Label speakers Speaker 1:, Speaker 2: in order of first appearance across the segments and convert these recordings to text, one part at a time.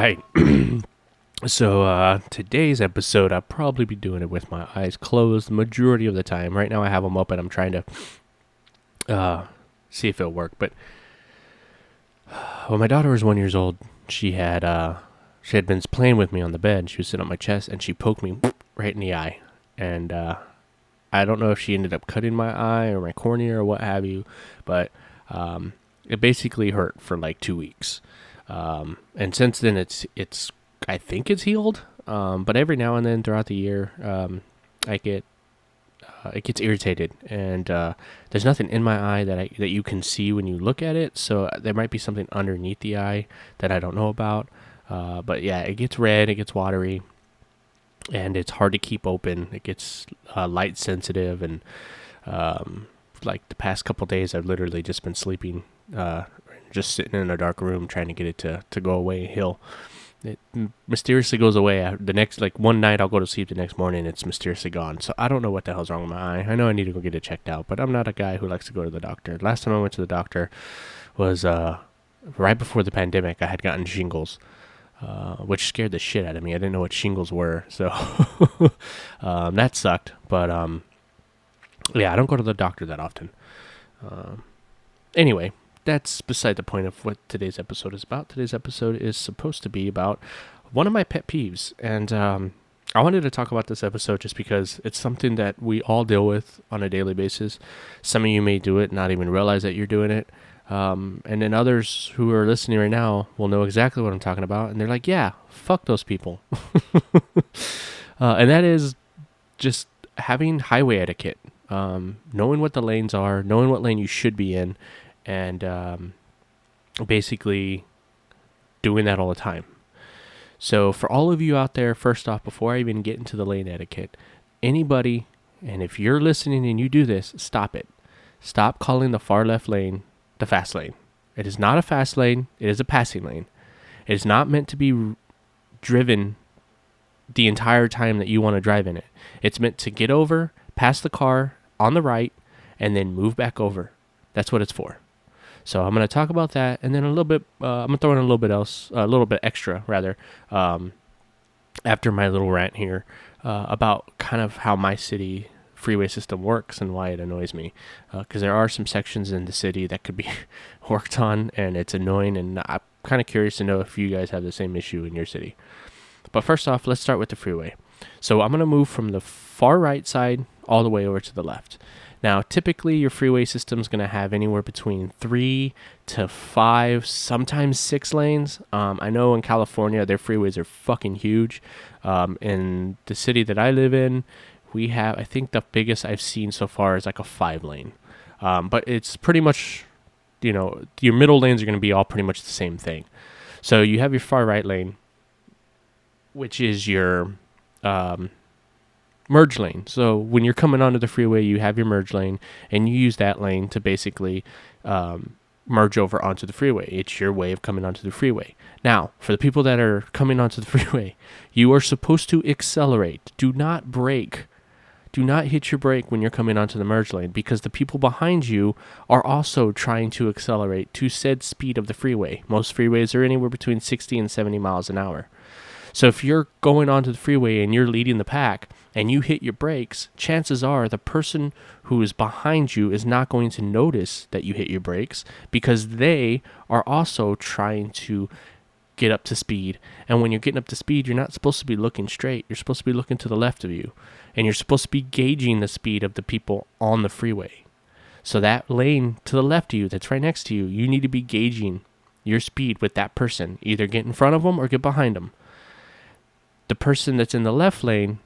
Speaker 1: right. So today's episode, I'll probably be doing it with my eyes closed the majority of the time. Right now, I have them open. I'm trying to uh, see if it'll work. But when my daughter was 1 year old, she had been playing with me on the bed. She was sitting on my chest, and she poked me right in the eye. And I don't know if she ended up cutting my eye or my cornea or what have you, but it basically hurt for like 2 weeks. And since then, it's I think it's healed. But every now and then throughout the year, I get it gets irritated, and there's nothing in my eye that you can see when you look at it. So there might be something underneath the eye that I don't know about. But yeah, it gets red, it gets watery, and it's hard to keep open. It gets light sensitive, and like the past couple days, I've literally just been sleeping, just sitting in a dark room trying to get it to go away, heal. It mysteriously goes away. The next, like one night, I'll go to sleep. The next morning, it's mysteriously gone. So I don't know what the hell's wrong with my eye. I know I need to go get it checked out, but I'm not a guy who likes to go to the doctor. Last time I went to the doctor was right before the pandemic. I had gotten shingles, which scared the shit out of me. I didn't know what shingles were, so that sucked. But yeah, I don't go to the doctor that often. Anyway, that's beside the point of what today's episode is about. Today's episode is supposed to be about one of my pet peeves. And I wanted to talk about this episode just because it's something that we all deal with on a daily basis. Some of you may do it, not even realize that you're doing it. And then others who are listening right now will know exactly what I'm talking about. And they're like, yeah, fuck those people. And that is just having highway etiquette. Knowing what the lanes are, knowing what lane you should be in, and basically doing that all the time. So for all of you out there, first off, before I even get into the lane etiquette, anybody, and if you're listening and you do this, stop it. Stop calling the far left lane the fast lane. It is not a fast lane. It is a passing lane. It is not meant to be driven the entire time that you want to drive in it. It's meant to get over, pass the car on the right, and then move back over. That's what it's for. So I'm going to talk about that, and then a little bit. I'm going to throw in a little bit extra, rather, after my little rant here about kind of how my city freeway system works and why it annoys me. Because there are some sections in the city that could be worked on, and it's annoying. And I'm kind of curious to know if you guys have the same issue in your city. But first off, let's start with the freeway. So I'm going to move from the far right side all the way over to the left. Now, typically, your freeway system is going to have anywhere between 3 to 5, sometimes 6 lanes. I know in California, their freeways are fucking huge. In the city that I live in, we have, I think the biggest I've seen so far is like a 5 lane. But it's pretty much, your middle lanes are going to be all pretty much the same thing. So you have your far right lane, which is your merge lane. So when you're coming onto the freeway, you have your merge lane, and you use that lane to basically merge over onto the freeway. It's your way of coming onto the freeway. Now, for the people that are coming onto the freeway, you are supposed to accelerate. Do not brake. Do not hit your brake when you're coming onto the merge lane, because the people behind you are also trying to accelerate to said speed of the freeway. Most freeways are anywhere between 60 and 70 miles an hour. So if you're going onto the freeway and you're leading the pack and you hit your brakes, chances are the person who is behind you is not going to notice that you hit your brakes, because they are also trying to get up to speed. And when you're getting up to speed, you're not supposed to be looking straight. You're supposed to be looking to the left of you. And you're supposed to be gauging the speed of the people on the freeway. So that lane to the left of you that's right next to you, you need to be gauging your speed with that person. Either get in front of them or get behind them. The person that's in the left lane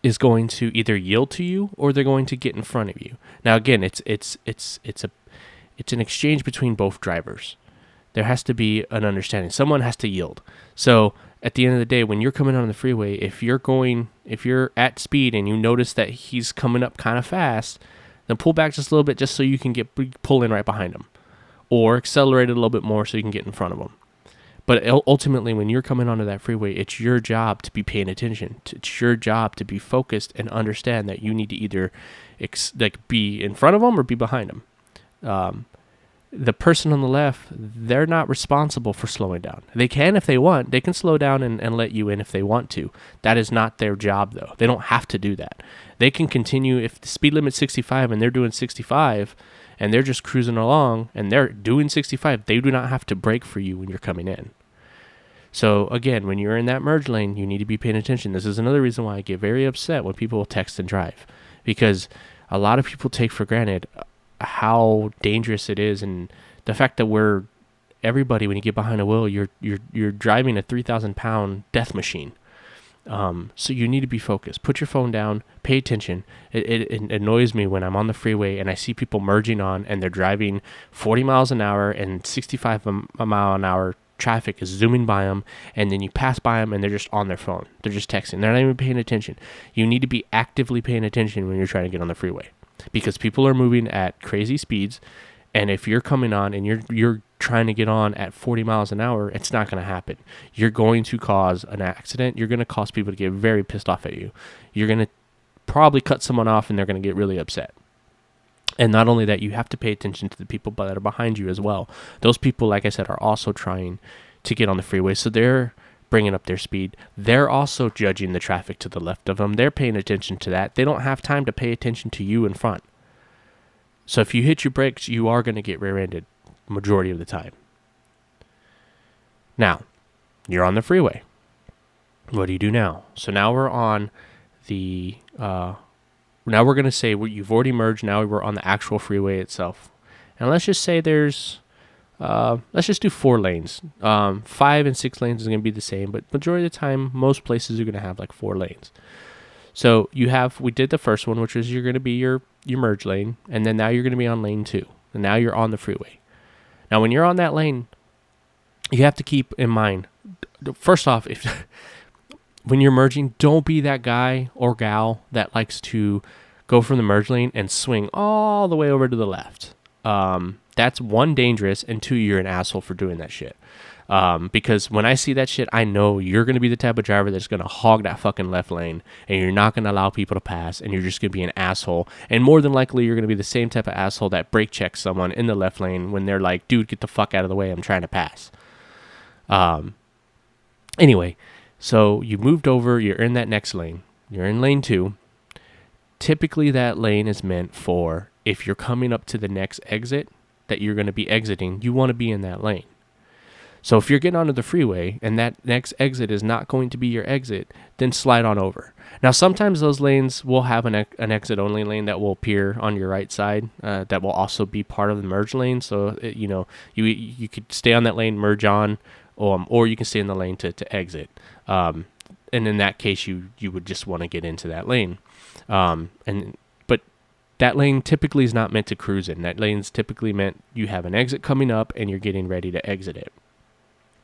Speaker 1: is going to either yield to you or they're going to get in front of you. Now again, it's an exchange between both drivers. There has to be an understanding. Someone has to yield. So at the end of the day, when you're coming on the freeway, if you're at speed and you notice that he's coming up kind of fast, then pull back just a little bit just so you can pull in right behind him, or accelerate it a little bit more so you can get in front of him. But ultimately, when you're coming onto that freeway, it's your job to be paying attention. It's your job to be focused and understand that you need to either be in front of them or be behind them. the person on the left, they're not responsible for slowing down. They can if they want. They can slow down and let you in if they want to. That is not their job, though. They don't have to do that. They can continue. If the speed limit's 65 and they're doing 65 and they're just cruising along and they're doing 65, they do not have to brake for you when you're coming in. So again, when you're in that merge lane, you need to be paying attention. This is another reason why I get very upset when people text and drive, because a lot of people take for granted how dangerous it is, and the fact that everybody, when you get behind a wheel, you're driving a 3,000 pound death machine. So you need to be focused. Put your phone down. Pay attention. It annoys me when I'm on the freeway and I see people merging on and they're driving 40 miles an hour and 65 a mile an hour. Traffic is zooming by them, and then you pass by them and they're just on their phone. They're just texting. They're not even paying attention. You need to be actively paying attention when you're trying to get on the freeway, because people are moving at crazy speeds, and if you're coming on and you're trying to get on at 40 miles an hour, it's not going to happen. You're going to cause an accident. You're going to cause people to get very pissed off at you. You're going to probably cut someone off and they're going to get really upset. And not only that, you have to pay attention to the people that are behind you as well. Those people, like I said, are also trying to get on the freeway, so they're bringing up their speed. They're also judging the traffic to the left of them. They're paying attention to that. They don't have time to pay attention to you in front. So if you hit your brakes, you are going to get rear-ended majority of the time. Now, you're on the freeway. What do you do now? So now we're on the... Now we're going to say you've already merged. Now we're on the actual freeway itself. And let's just say let's just do 4 lanes. 5 and 6 lanes is going to be the same, but majority of the time, most places are going to have like 4 lanes. So we did the first one, which is you're going to be your merge lane. And then now you're going to be on lane 2. And now you're on the freeway. Now when you're on that lane, you have to keep in mind, first off, when you're merging, don't be that guy or gal that likes to go from the merge lane and swing all the way over to the left. That's 1, dangerous, and 2, you're an asshole for doing that shit. Because when I see that shit, I know you're going to be the type of driver that's going to hog that fucking left lane, and you're not going to allow people to pass, and you're just going to be an asshole. And more than likely, you're going to be the same type of asshole that brake checks someone in the left lane when they're like, dude, get the fuck out of the way, I'm trying to pass. Anyway, so you moved over, you're in that next lane. You're in lane 2. Typically, that lane is meant for if you're coming up to the next exit that you're going to be exiting, you want to be in that lane. So if you're getting onto the freeway and that next exit is not going to be your exit, then slide on over. Now, sometimes those lanes will have an exit-only lane that will appear on your right side that will also be part of the merge lane. So, you could stay on that lane, merge on, or you can stay in the lane to exit. And in that case, you would just want to get into that lane. But that lane typically is not meant to cruise in. That lane's typically meant you have an exit coming up and you're getting ready to exit it.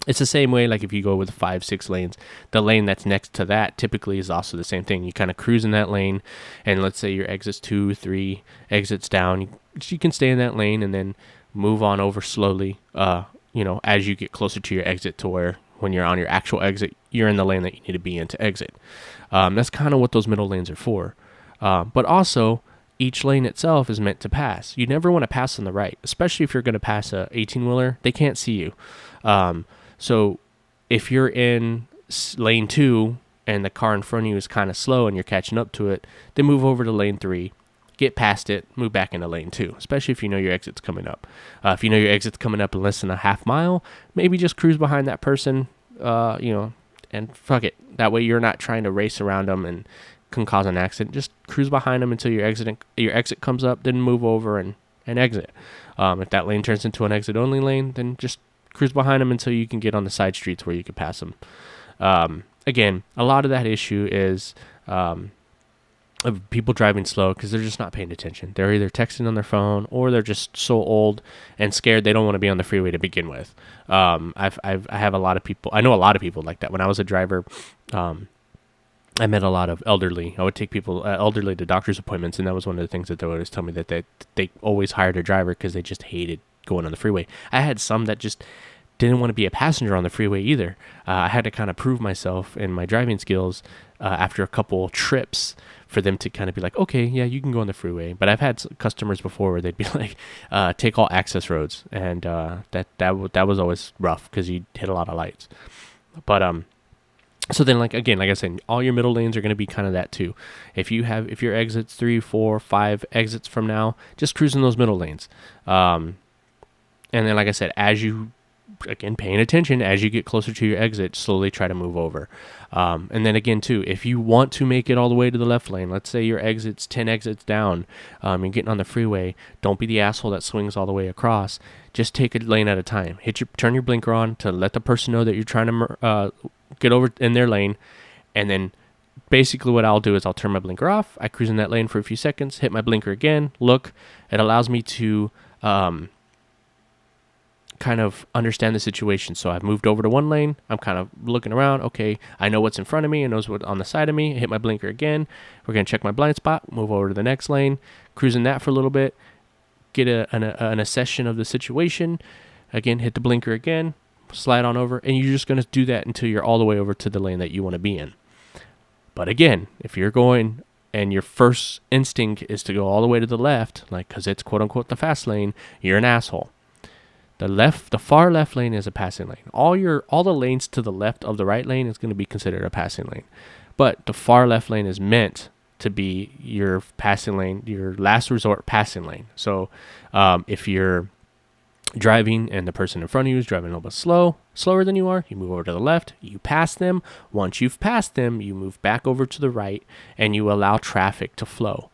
Speaker 1: It's the same way, like if you go with 5, 6 lanes, the lane that's next to that typically is also the same thing. You kind of cruise in that lane, and let's say your exit's 2, 3 exits down. You can stay in that lane and then move on over slowly, as you get closer to your exit, to where when you're on your actual exit, you're in the lane that you need to be in to exit. That's kind of what those middle lanes are for. But also, each lane itself is meant to pass. You never want to pass on the right, especially if you're going to pass a 18-wheeler. They can't see you. So if you're in lane 2 and the car in front of you is kind of slow and you're catching up to it, then move over to lane 3, get past it, move back into lane 2, especially if you know your exit's coming up. If you know your exit's coming up in less than a half mile, maybe just cruise behind that person, and fuck it. That way you're not trying to race around them and can cause an accident. Just cruise behind them until your exit comes up, then move over and exit. If that lane turns into an exit-only lane, then just cruise behind them until you can get on the side streets where you can pass them. Again, a lot of that issue is of people driving slow because they're just not paying attention. They're either texting on their phone or they're just so old and scared they don't want to be on the freeway to begin with. I have a lot of people. I know a lot of people like that. When I was a driver, I met a lot of elderly. I would take people elderly to doctor's appointments, and that was one of the things that they would always tell me, that they always hired a driver because they just hated going on the freeway. I had some that just didn't want to be a passenger on the freeway either. I had to kind of prove myself in my driving skills after a couple trips for them to kind of be like, okay, yeah, you can go on the freeway. But I've had customers before where they'd be like, take all access roads, and that was always rough because you hit a lot of lights. But so then, like I said, all your middle lanes are going to be kind of that too. If your exits 3, 4, 5 exits from now, just cruise in those middle lanes. And then, like I said, as you again paying attention as you get closer to your exit, slowly try to move over. And then again too, if you want to make it all the way to the left lane, let's say your exit's 10 exits down, you're getting on the freeway, don't be the asshole that swings all the way across. Just take a lane at a time. Turn your blinker on to let the person know that you're trying to get over in their lane. And then basically what I'll do is I'll turn my blinker off, I cruise in that lane for a few seconds, hit my blinker again, look. It allows me to kind of understand the situation. So I've moved over to one lane, I'm kind of looking around, okay, I know what's in front of me, I know what's on the side of me, hit my blinker again, we're going to check my blind spot, move over to the next lane, cruising that for a little bit, get an assessment of the situation, again, hit the blinker again, slide on over, and you're just going to do that until you're all the way over to the lane that you want to be in. But again, if you're going and your first instinct is to go all the way to the left, like because it's quote unquote the fast lane, you're an asshole. The far left lane is a passing lane. All the lanes to the left of the right lane is going to be considered a passing lane. But the far left lane is meant to be your passing lane, your last resort passing lane. So if you're driving and the person in front of you is driving a little bit slower than you are, you move over to the left, you pass them. Once you've passed them, you move back over to the right and you allow traffic to flow.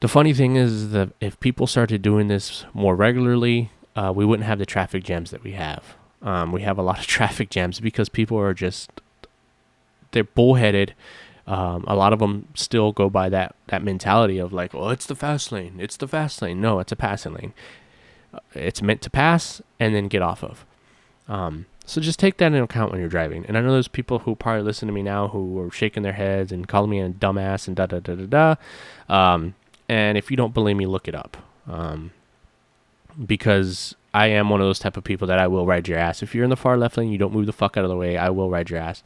Speaker 1: The funny thing is that if people started doing this more regularly, we wouldn't have the traffic jams that we have. We have a lot of traffic jams because people are they're bullheaded. A lot of them still go by that mentality of like, well, it's the fast lane. It's the fast lane. No, it's a passing lane. It's meant to pass and then get off of. So just take that into account when you're driving. And I know there's people who probably listen to me now who are shaking their heads and calling me a dumbass and da-da-da-da-da. And if you don't believe me, look it up. Because I am one of those type of people that I will ride your ass. If you're in the far left lane, you don't move the fuck out of the way, I will ride your ass.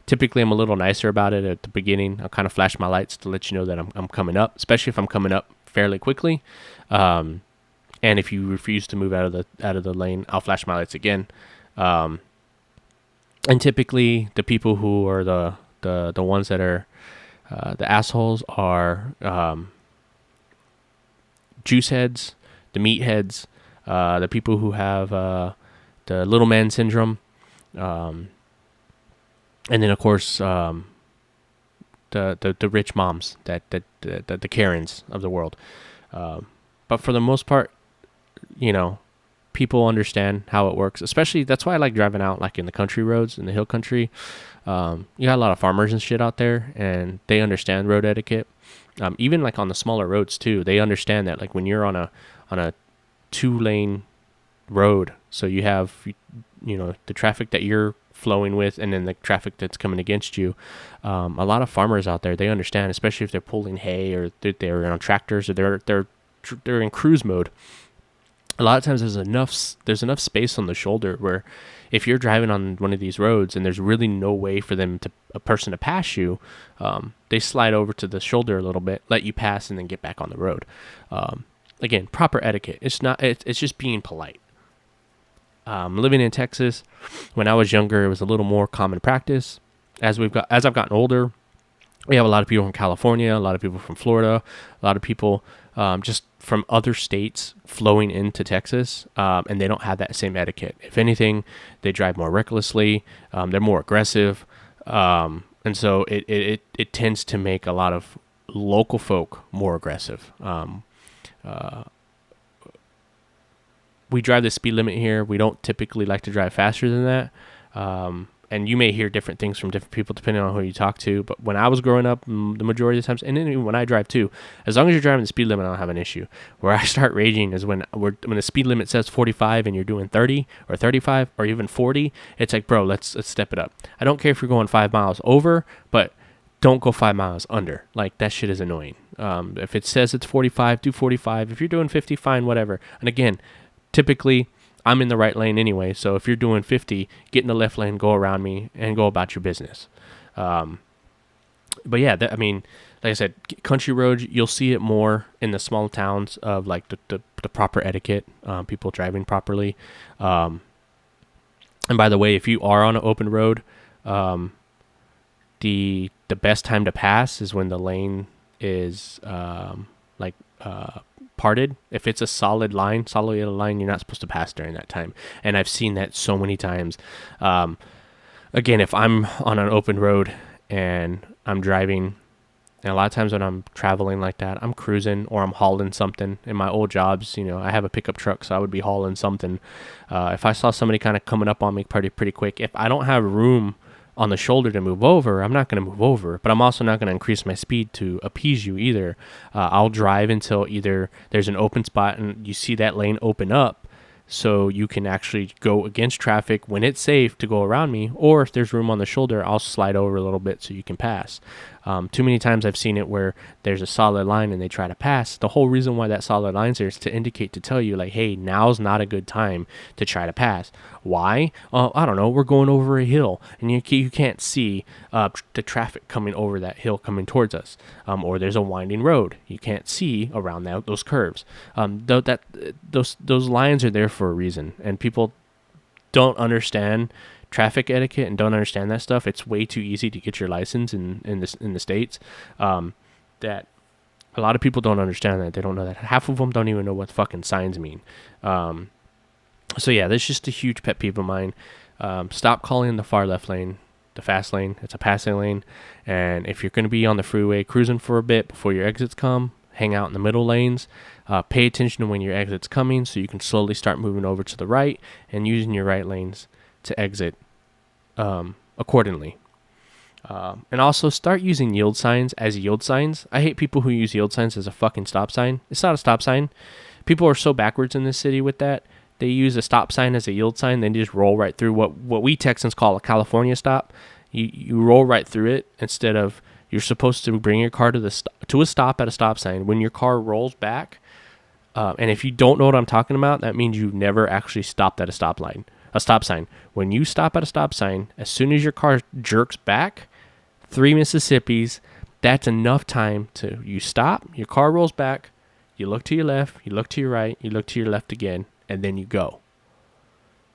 Speaker 1: Typically, I'm a little nicer about it at the beginning. I'll kind of flash my lights to let you know that I'm coming up, especially if I'm coming up fairly quickly. And if you refuse to move out of the lane, I'll flash my lights again. And typically, the people who are the ones that are the assholes are juice heads, the meat heads, the people who have the little man syndrome, and then of course the rich moms, the Karens of the world. But for the most part, people understand how it works. Especially that's why I like driving out like in the country roads, in the hill country. You got a lot of farmers and shit out there, and they understand road etiquette. Even like on the smaller roads too, they understand that like when you're on a 2-lane road, so you have the traffic that you're flowing with and then the traffic that's coming against you. A lot of farmers out there, they understand, especially if they're pulling hay or they're on tractors or they're in cruise mode. A lot of times there's enough space on the shoulder where if you're driving on one of these roads and there's really no way for a person to pass you, they slide over to the shoulder a little bit, let you pass, and then get back on the road. Again, proper etiquette. It's just being polite. Living in Texas, when I was younger, it was a little more common practice. As I've gotten older, we have a lot of people from California, a lot of people from Florida, a lot of people just from other states flowing into Texas, and they don't have that same etiquette. If anything, they drive more recklessly. They're more aggressive, and so it tends to make a lot of local folk more aggressive. We drive the speed limit here. We don't typically like to drive faster than that. And you may hear different ththings from different people depending on who you talk to. But when I was growing up, the majority of the times, and then even when I drive too, as long as you're driving the speed limit, I don't have an issue. Where I start raging is when the speed limit says 45 and you're doing 30 or 35 or even 40. It's like, bro, let's step it up. I don't care if you're going 5 miles over, but don't go 5 miles under. Like, that shit is annoying. If it says it's 45, do 45. If you're doing 50, fine, whatever. And again, typically, I'm in the right lane anyway. So if you're doing 50, get in the left lane, go around me, and go about your business. But yeah, I mean, like I said, country roads, you'll see it more in the small towns of like the proper etiquette, people driving properly. And by the way, if you are on an open road, the best time to pass is when the lane is like parted. If it's a solid yellow line, you're not supposed to pass during that time. And I've seen that so many times. Again, if I'm on an open road and I'm driving, and a lot of times when I'm traveling like that, I'm cruising or I'm hauling something. In my old jobs, I have a pickup truck, so I would be hauling something. If I saw somebody kind of coming up on me pretty quick, if I don't have room on the shoulder to move over, I'm not going to move over, but I'm also not going to increase my speed to appease you either. I'll drive until either there's an open spot and you see that lane open up so you can actually go against traffic when it's safe to go around me, or if there's room on the shoulder, I'll slide over a little bit so you can pass. Too many times I've seen it where there's a solid line and they try to pass. The whole reason why that solid line's there is to indicate, to tell you like, hey, now's not a good time to try to pass. Why? I don't know. We're going over a hill and you can't see the traffic coming over that hill coming towards us. Or there's a winding road. You can't see around those curves. Those lines are there for a reason, and people don't understand traffic etiquette and don't understand that stuff. It's way too easy to get your license in the States. That a lot of people don't understand that. They don't know that. Half of them don't even know what fucking signs mean. So yeah, that's just a huge pet peeve of mine. Stop calling the far left lane the fast lane. It's a passing lane. And if you're going to be on the freeway cruising for a bit before your exits come, hang out in the middle lanes. Pay attention to when your exit's coming so you can slowly start moving over to the right and using your right lanes to exit accordingly. And also start using yield signs as yield signs. I hate people who use yield signs as a fucking stop sign. It's not a stop sign. People are so backwards in this city with that. They use a stop sign as a yield sign, then just roll right through what we Texans call a California stop. You roll right through it instead of, you're supposed to bring your car to a stop at a stop sign. When your car rolls back, and if you don't know what I'm talking about, that means you've never actually stopped at a stop sign. When you stop at a stop sign, as soon as your car jerks back 3 Mississippis, that's enough time you stop, your car rolls back, you look to your left, you look to your right, you look to your left again, and then you go.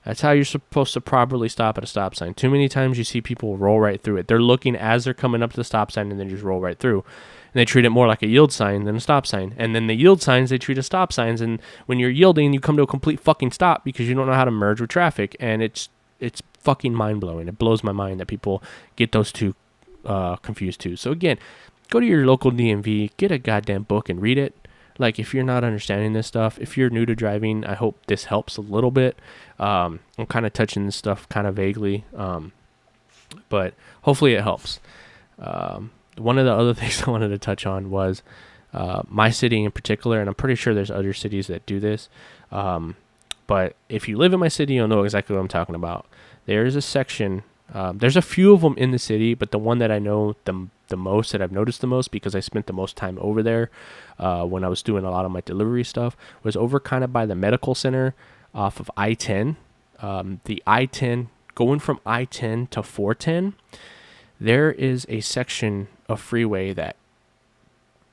Speaker 1: That's how you're supposed to properly stop at a stop sign. Too many times you see people roll right through it. They're looking as they're coming up to the stop sign and then just roll right through. And they treat it more like a yield sign than a stop sign. And then the yield signs, they treat as stop signs. And when you're yielding, you come to a complete fucking stop because you don't know how to merge with traffic. And it's fucking mind-blowing. It blows my mind that people get those two confused too. So again, go to your local DMV, get a goddamn book and read it. Like, if you're not understanding this stuff, if you're new to driving, I hope this helps a little bit. I'm kind of touching this stuff kind of vaguely, but hopefully it helps. One of the other things I wanted to touch on was my city in particular, and I'm pretty sure there's other cities that do this. But if you live in my city, you'll know exactly what I'm talking about. There's a section, there's a few of them in the city, but the one that I know the most, that I've noticed the most because I spent the most time over there when I was doing a lot of my delivery stuff, was over kind of by the medical center off of I-10. The I-10, going from I-10 to 410, there is a section of freeway that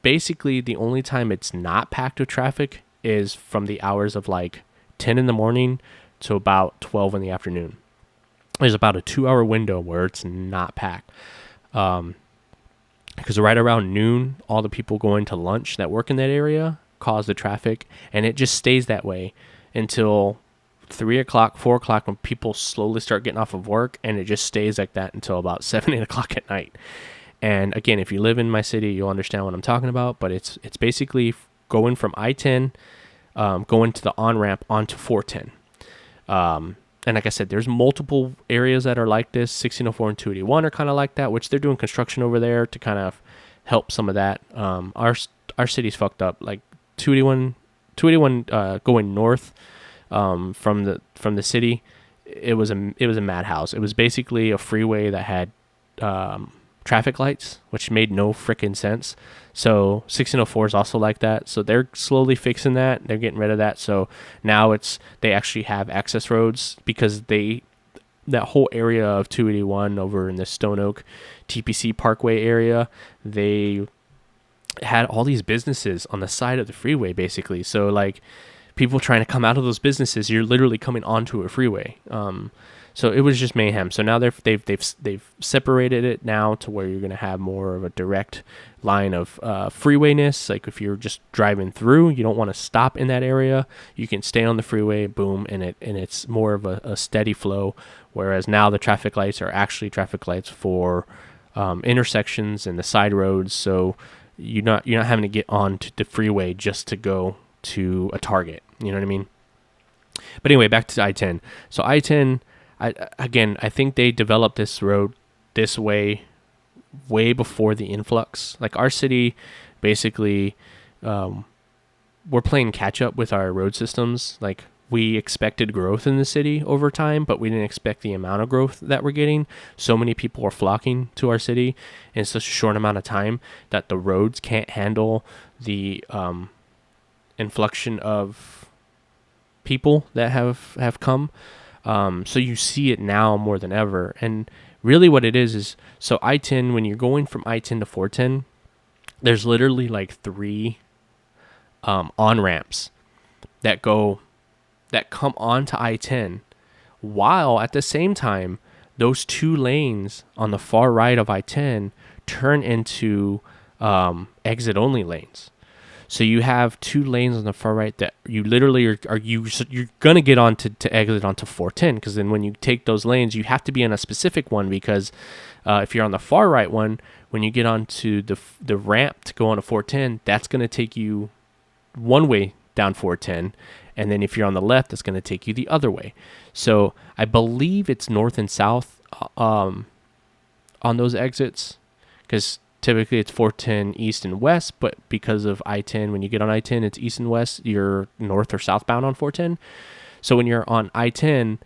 Speaker 1: basically the only time it's not packed with traffic is from the hours of like 10 in the morning to about 12 in the afternoon. There's about a 2-hour window where it's not packed. Because right around noon, all the people going to lunch that work in that area cause the traffic, and it just stays that way until 3 o'clock, 4 o'clock, when people slowly start getting off of work, and it just stays like that until about 7, 8 o'clock at night. And again, if you live in my city, you'll understand what I'm talking about, but it's basically going from I-10, going to the on-ramp onto 410. And like I said, there's multiple areas that are like this. 1604 and 281 are kind of like that, which they're doing construction over there to kind of help some of that. Our city's fucked up. Like 281 going north from the city, it was a madhouse. It was basically a freeway that had traffic lights, which made no freaking sense. So 1604 is also like that. So they're slowly fixing that. They're getting rid of that. So now they actually have access roads, because that whole area of 281 over in the Stone Oak TPC Parkway area, they had all these businesses on the side of the freeway, basically. So like people trying to come out of those businesses, you're literally coming onto a freeway. So it was just mayhem. So now they've separated it now to where you're going to have more of a direct line of freewayness. Like if you're just driving through, you don't want to stop in that area, you can stay on the freeway, boom, and it's more of a steady flow. Whereas now the traffic lights are actually traffic lights for intersections and the side roads. So you're not having to get onto the freeway just to go to a Target. You know what I mean? But anyway, back to I-10. So I-10. I think they developed this road this way before the influx. Like our city, basically, we're playing catch up with our road systems. Like we expected growth in the city over time, but we didn't expect the amount of growth that we're getting. So many people are flocking to our city in such a short amount of time that the roads can't handle the influxion of people that have come. So you see it now more than ever. And really what it is so I-10, when you're going from I-10 to 410, there's literally like 3 on-ramps that come onto I-10, while at the same time, those 2 lanes on the far right of I-10 turn into exit-only lanes. So you have 2 lanes on the far right that you literally you're gonna get on to exit onto 410, because then when you take those lanes, you have to be on a specific one, because if you're on the far right one, when you get onto the ramp to go on to 410, that's gonna take you one way down 410, and then if you're on the left, that's gonna take you the other way. So I believe it's north and south on those exits, because typically it's 410 east and west, but because of I-10, when you get on I-10, it's east and west, you're north or southbound on 410. So when you're on I-10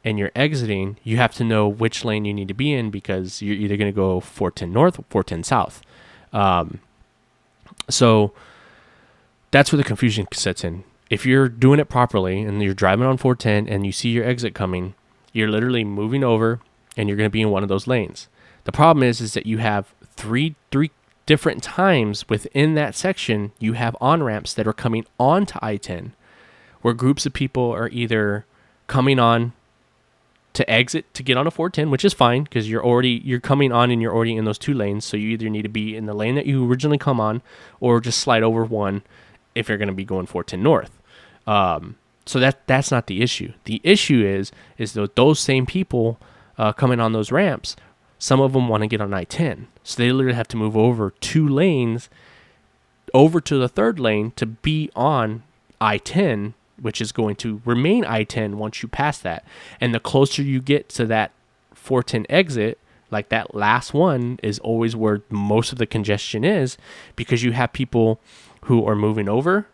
Speaker 1: and you're exiting, you have to know which lane you need to be in, because you're either going to go 410 north or 410 south. So that's where the confusion sets in. If you're doing it properly and you're driving on 410 and you see your exit coming, you're literally moving over and you're going to be in one of those lanes. The problem is that you have three different times within that section, you have on-ramps that are coming onto I-10, where groups of people are either coming on to exit to get on a 410, which is fine, because you're coming on and you're already in those 2 lanes. So you either need to be in the lane that you originally come on, or just slide over one if you're going to be going 410 north. So that's not the issue. The issue is those same people coming on those ramps, some of them want to get on I-10. So they literally have to move over 2 lanes over to the 3rd lane to be on I-10, which is going to remain I-10 once you pass that. And the closer you get to that 410 exit, like that last one is always where most of the congestion is, because you have people who are moving over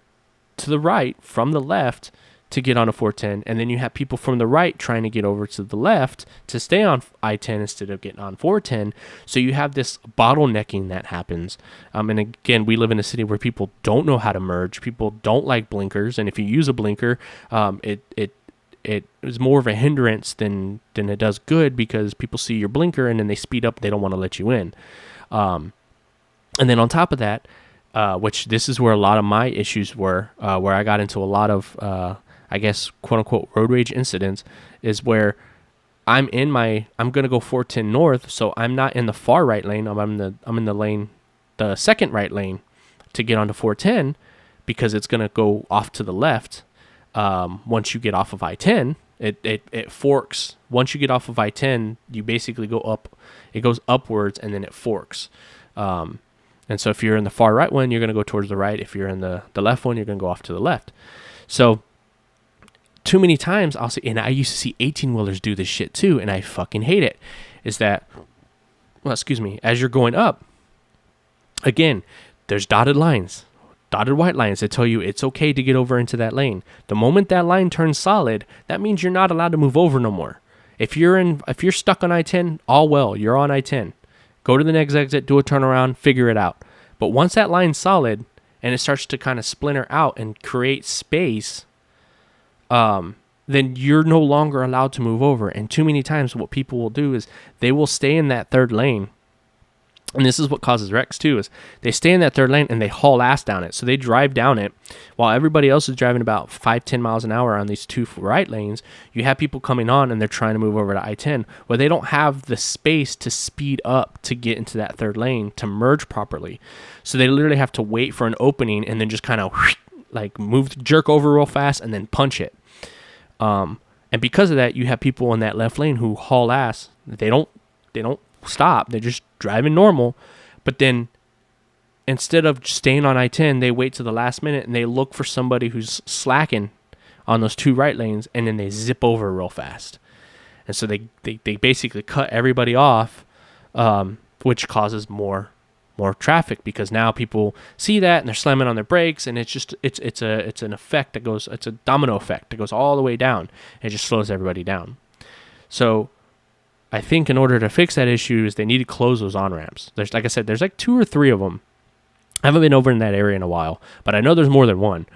Speaker 1: to the right from the left to get on a 410, and then you have people from the right trying to get over to the left to stay on I-10 instead of getting on 410. So you have this bottlenecking that happens. And again, we live in a city where people don't know how to merge. People don't like blinkers, and if you use a blinker, it is more of a hindrance than it does good, because people see your blinker and then they speed up. They don't want to let you in. And then on top of that, which this is where a lot of my issues were, where I got into a lot of I guess, quote unquote, road rage incidents, is where I'm going to go 410 north. So I'm not in the far right lane. I'm in the lane, the second right lane to get onto 410, because it's going to go off to the left. Once you get off of I-10, it forks. Once you get off of I-10, you basically go up, it goes upwards and then it forks. And so if you're in the far right one, you're going to go towards the right. If you're in the left one, you're going to go off to the left. So too many times I'll see, and I used to see 18-wheelers do this shit too, and I fucking hate it, is that, as you're going up, again, there's dotted lines, dotted white lines that tell you it's okay to get over into that lane. The moment that line turns solid, that means you're not allowed to move over no more. If you're stuck on I-10, all well, you're on I-10. Go to the next exit, do a turnaround, figure it out. But once that line's solid and it starts to kind of splinter out and create space, then you're no longer allowed to move over. And too many times what people will do is they will stay in that third lane. And this is what causes wrecks too, is they stay in that third lane and they haul ass down it. So they drive down it while everybody else is driving about 5-10 miles an hour on these two right lanes. You have people coming on and they're trying to move over to I-10 where they don't have the space to speed up to get into that third lane to merge properly. So they literally have to wait for an opening and then just kind of like jerk over real fast and then punch it. And because of that, you have people in that left lane who haul ass. They don't stop. They're just driving normal. But then instead of staying on I-10, they wait to the last minute and they look for somebody who's slacking on those two right lanes, and then they zip over real fast. And so they basically cut everybody off, which causes more traffic, because now people see that and they're slamming on their brakes, and it's an effect that goes, it's a domino effect that goes all the way down. It just slows everybody down. So I think in order to fix that issue is they need to close those on-ramps. There's, like I said, there's like 2 or 3 of them. I haven't been over in that area in a while, but I know there's more than one.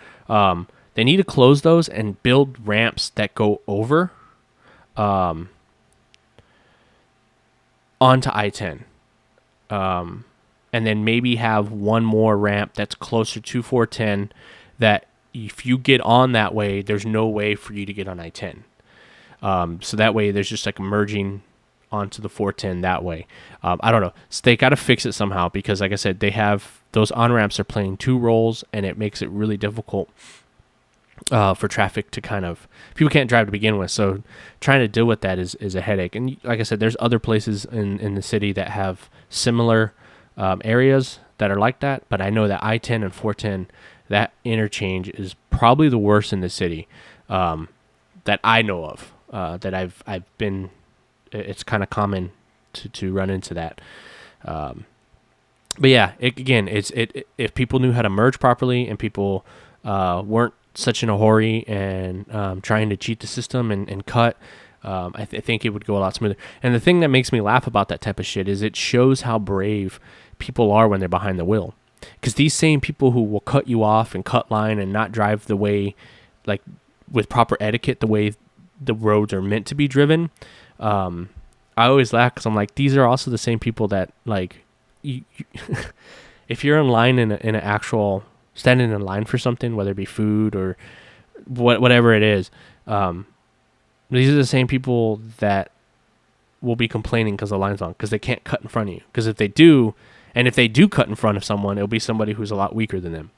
Speaker 1: They need to close those and build ramps that go over onto I-10. And then maybe have one more ramp that's closer to 410 that if you get on that way, there's no way for you to get on I-10. So that way there's just like merging onto the 410 that way. I don't know. So they got to fix it somehow, because like I said, they have those on-ramps are playing 2 roles, and it makes it really difficult for traffic to kind of, people can't drive to begin with. So trying to deal with that is a headache. And like I said, there's other places in the city that have similar areas that are like that, but I know that I-10 and 410, that interchange is probably the worst in the city that I know of. That I've been, it's kind of common to run into that. But yeah, if people knew how to merge properly and people weren't such in a hurry and trying to cheat the system and cut, I think it would go a lot smoother. And the thing that makes me laugh about that type of shit is it shows how brave people are when they're behind the wheel. Because these same people who will cut you off and cut line and not drive the way, like with proper etiquette, the way the roads are meant to be driven, I always laugh because I'm like, these are also the same people that, like, if you're in line in an actual standing in line for something, whether it be food or whatever it is, these are the same people that will be complaining because the line's on, because they can't cut in front of you. Because if they do cut in front of someone, it'll be somebody who's a lot weaker than them.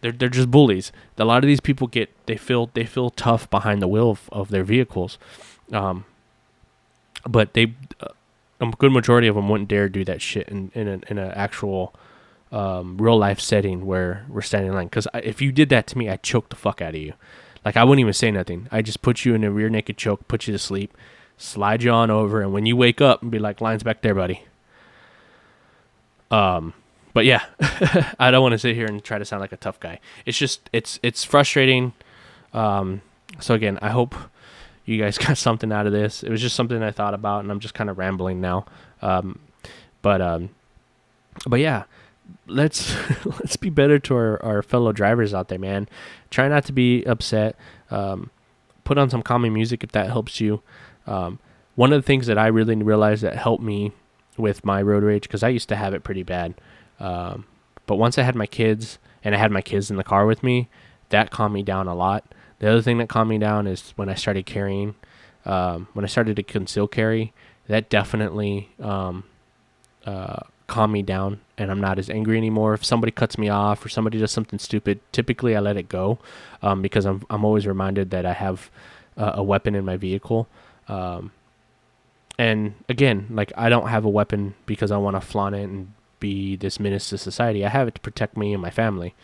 Speaker 1: They're just bullies. A lot of these people they feel tough behind the wheel of their vehicles, but a good majority of them wouldn't dare do that shit in an actual real life setting where we're standing in line. Because if you did that to me, I'd choke the fuck out of you. Like, I wouldn't even say nothing. I just put you in a rear naked choke, put you to sleep, slide you on over, and when you wake up, and be like, line's back there, buddy. But yeah, I don't want to sit here and try to sound like a tough guy. It's just, it's frustrating. So again, I hope you guys got something out of this. It was just something I thought about, and I'm just kind of rambling now. But yeah, let's be better to our fellow drivers out there, man. Try not to be upset. Put on some calming music if that helps you. One of the things that I really realized that helped me with my road rage, because I used to have it pretty bad, but once I had my kids, and I had my kids in the car with me, that calmed me down a lot. The other thing that calmed me down is when I started carrying, when I started to conceal carry, that definitely calmed me down, and I'm not as angry anymore. If somebody cuts me off or somebody does something stupid, typically I let it go, because I'm always reminded that I have a weapon in my vehicle. And again, like, I don't have a weapon because I want to flaunt it and be this menace to society. I have it to protect me and my family,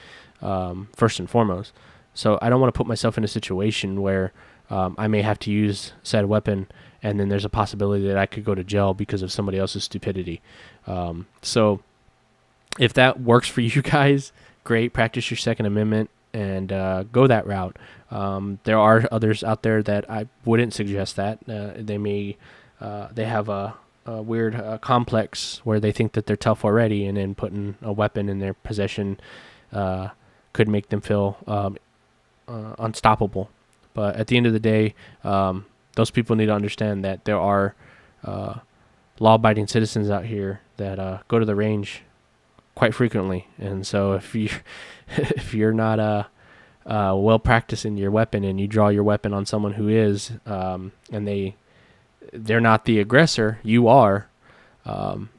Speaker 1: first and foremost. So I don't want to put myself in a situation where I may have to use said weapon, and then there's a possibility that I could go to jail because of somebody else's stupidity. So if that works for you guys, great. Practice your Second Amendment and go that route. There are others out there that I wouldn't suggest that. They may they have a weird complex where they think that they're tough already, and then putting a weapon in their possession could make them feel unstoppable. But at the end of the day, those people need to understand that there are law-abiding citizens out here that go to the range quite frequently, and so if you if you're not well practiced in your weapon and you draw your weapon on someone who is, and they're not the aggressor, you are. One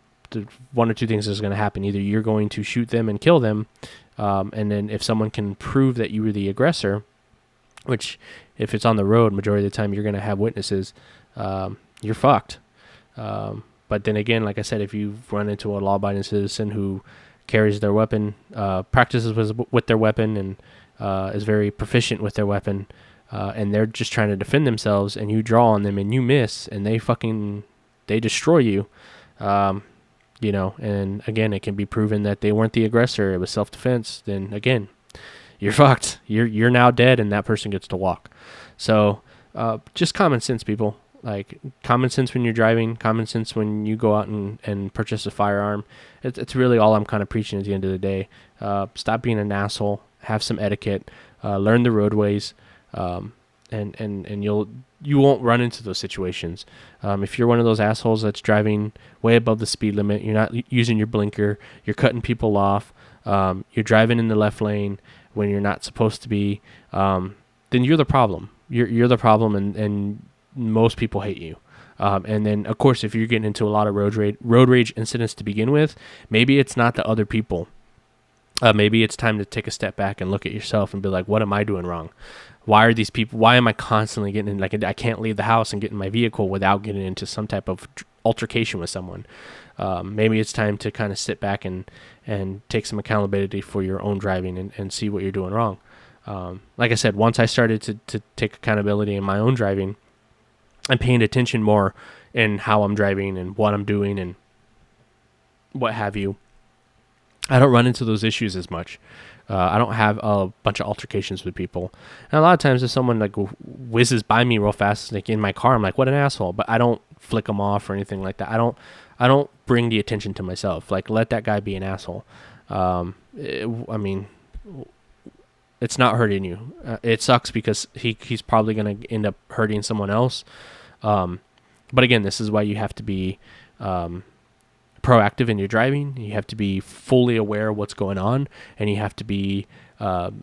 Speaker 1: or two things is going to happen. Either you're going to shoot them and kill them, and then if someone can prove that you were the aggressor, which if it's on the road, majority of the time you're going to have witnesses, you're fucked. But then again, like I said, if you run into a law-abiding citizen who carries their weapon, practices with their weapon, and is very proficient with their weapon, and they're just trying to defend themselves, and you draw on them and you miss, and they destroy you, and again, it can be proven that they weren't the aggressor, it was self-defense, then again, you're fucked. You're now dead, and that person gets to walk. So just common sense, people. Like, common sense when you're driving, common sense when you go out and purchase a firearm. It's really all I'm kind of preaching at the end of the day. Stop being an asshole. Have some etiquette. Learn the roadways, and you won't run into those situations. If you're one of those assholes that's driving way above the speed limit, you're not using your blinker, you're cutting people off, you're driving in the left lane when you're not supposed to be, then you're the problem. You're the problem, and most people hate you. And then, of course, if you're getting into a lot of road rage incidents to begin with, maybe it's not the other people. Maybe it's time to take a step back and look at yourself and be like, what am I doing wrong? Why am I constantly getting in, like, I can't leave the house and get in my vehicle without getting into some type of altercation with someone? Maybe it's time to kind of sit back and take some accountability for your own driving and see what you're doing wrong. Like I said, once I started to take accountability in my own driving, I'm paying attention more in how I'm driving and what I'm doing and what have you. I don't run into those issues as much. I don't have a bunch of altercations with people. And a lot of times if someone like whizzes by me real fast, like in my car, I'm like, what an asshole. But I don't flick them off or anything like that. I don't bring the attention to myself. Like, let that guy be an asshole. It's not hurting you. It sucks because he's probably going to end up hurting someone else. But again, this is why you have to be proactive in your driving. You have to be fully aware of what's going on, and you have to be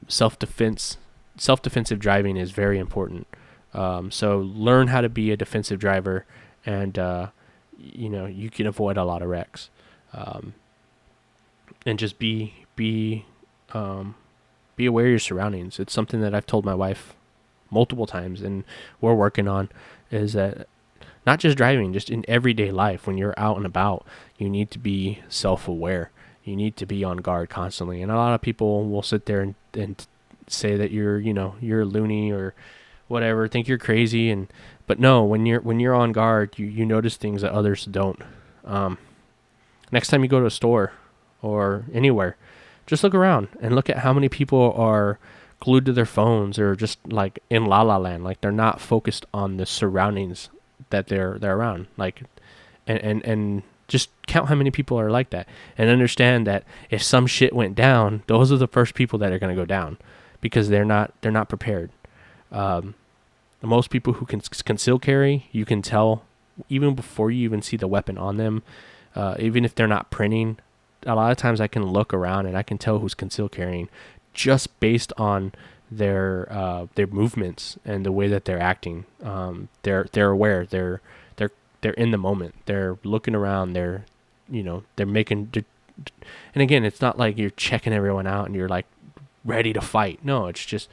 Speaker 1: self-defense. Self-defensive driving is very important. So learn how to be a defensive driver, and you can avoid a lot of wrecks. And just be aware of your surroundings. It's something that I've told my wife multiple times, and we're working on, is that not just driving, just in everyday life, when you're out and about, you need to be self-aware. You need to be on guard constantly. And a lot of people will sit there and say that you're a loony or whatever, think you're crazy. But no, when you're on guard, you notice things that others don't. Next time you go to a store or anywhere, just look around and look at how many people are glued to their phones or just like in la la land, like they're not focused on the surroundings that they're around, like, and just count how many people are like that, and understand that if some shit went down, those are the first people that are going to go down, because they're not prepared. Most people who can conceal carry, you can tell even before you even see the weapon on them, even if they're not printing. A lot of times I can look around and I can tell who's concealed carrying just based on their movements and the way that they're acting. They're aware. They're in the moment. They're looking around. They're making. And again, it's not like you're checking everyone out and you're like ready to fight. No, it's just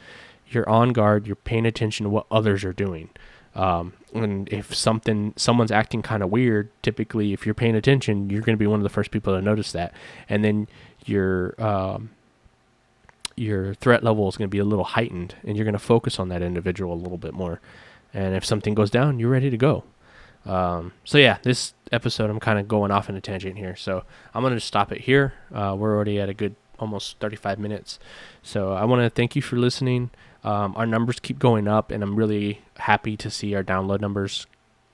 Speaker 1: you're on guard. You're paying attention to what others are doing. And if someone's acting kind of weird, typically if you're paying attention, you're going to be one of the first people to notice that. And then your threat level is going to be a little heightened, and you're going to focus on that individual a little bit more. And if something goes down, you're ready to go. So yeah, this episode, I'm kind of going off in a tangent here. So I'm going to stop it here. We're already at a good almost 35 minutes. So I want to thank you for listening. Our numbers keep going up, and I'm really happy to see our download numbers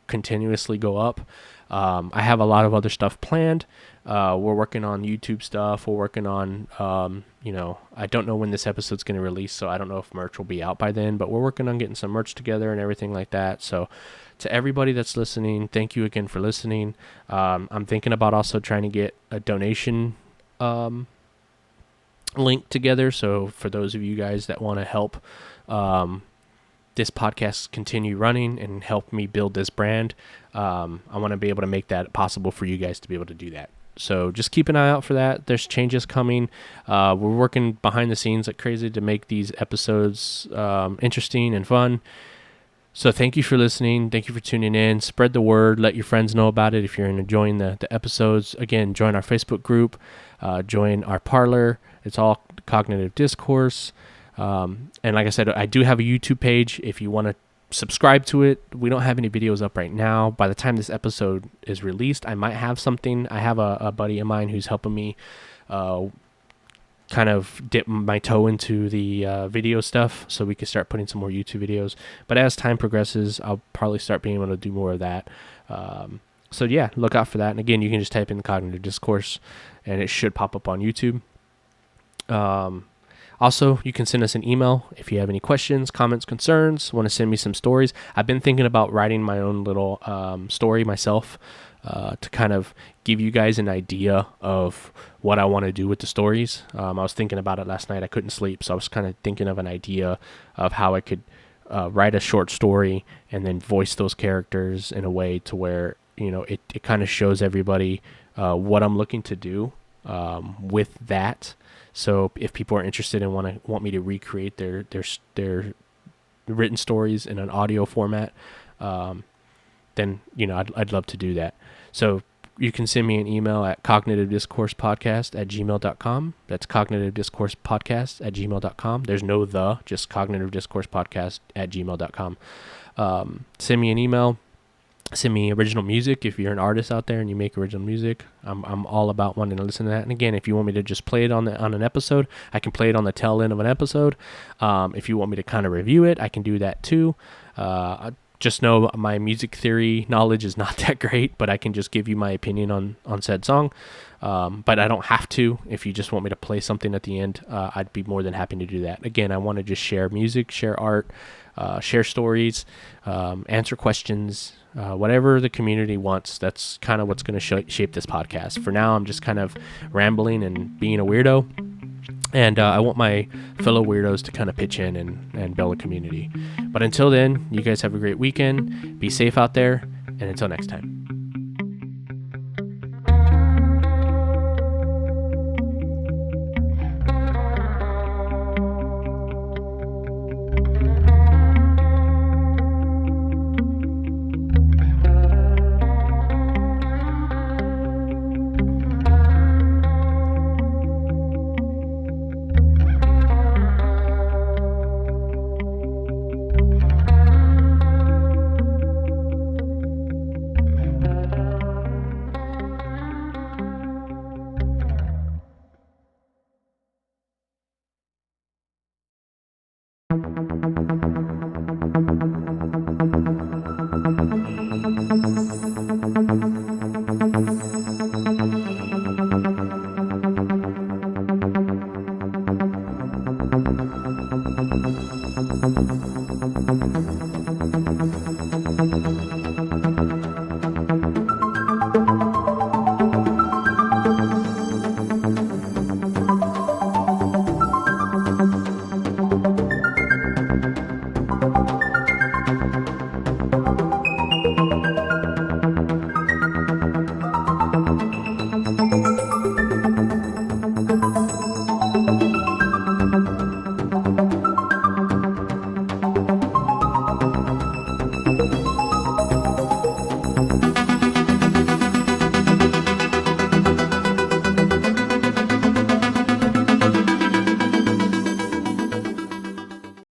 Speaker 1: continuously go up. I have a lot of other stuff planned. We're working on YouTube stuff. We're working on, I don't know when this episode's going to release, so I don't know if merch will be out by then, but we're working on getting some merch together and everything like that. So to everybody that's listening, thank you again for listening. I'm thinking about also trying to get a donation link together. So for those of you guys that want to help this podcast continue running and help me build this brand, I want to be able to make that possible for you guys to be able to do that. So just keep an eye out for that. There's changes coming. We're working behind the scenes like crazy to make these episodes interesting and fun. So thank you for listening. Thank you for tuning in. Spread the word. Let your friends know about it if you're enjoying the episodes. Again, join our Facebook group. Join our Parler. It's all Cognitive Discourse. And like I said, I do have a YouTube page if you want to subscribe to it. We don't have any videos up right now. By the time this episode is released, I might have something. I have a buddy of mine who's helping me kind of dip my toe into the video stuff so we can start putting some more YouTube videos. But as time progresses, I'll probably start being able to do more of that. So yeah, look out for that. And again, you can just type in the Cognitive Discourse and it should pop up on YouTube. Also, you can send us an email if you have any questions, comments, concerns, want to send me some stories. I've been thinking about writing my own little story myself to kind of give you guys an idea of what I want to do with the stories. I was thinking about it last night. I couldn't sleep, so I was kind of thinking of an idea of how I could write a short story and then voice those characters in a way to where, it kind of shows everybody what I'm looking to do with that. So if people are interested and want me to recreate their written stories in an audio format, then I'd love to do that. So you can send me an email at cognitivediscoursepodcast@gmail.com. That's cognitivediscoursepodcast@gmail.com. There's no just cognitivediscoursepodcast@gmail.com. Send me an email. Send me original music if you're an artist out there and you make original music. I'm all about wanting to listen to that. And again, if you want me to just play it on an episode, I can play it on the tail end of an episode. If you want me to kind of review it, I can do that too. Just know my music theory knowledge is not that great, but I can just give you my opinion on said song. But I don't have to. If you just want me to play something at the end, I'd be more than happy to do that. Again, I want to just share music, share art, share stories, answer questions, whatever the community wants. That's kind of what's going to shape this podcast. For now, I'm just kind of rambling and being a weirdo. And I want my fellow weirdos to kind of pitch in and build a community. But until then, you guys have a great weekend. Be safe out there. And until next time.